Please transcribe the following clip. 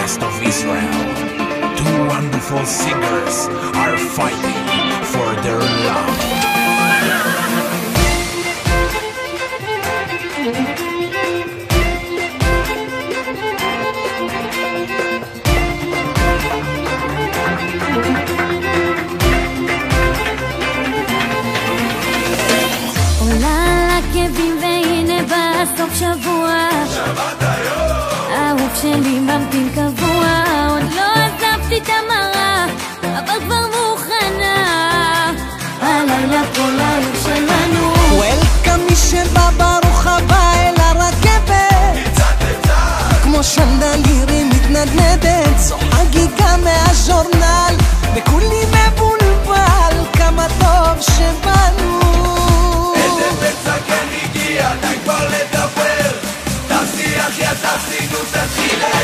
west of Israel. Two wonderful singers are fighting for their love. סוף שבוע שבת היום האהוב שלי ממתין קבוע עוד לא עזבתי את המראה אבל כבר מוכנה הלילה כל היום שלנו וולקאם מי שבא ברוך הבא אל הרכבת מצד לצד כמו שנדלירי מתנדנדת זו חגיגה מהז'ורנל וכולי מבולבל כמה טוב שבאנו איזה מצגן הגיע די כבר לדבר תפסיח יא תפסידו תתחיל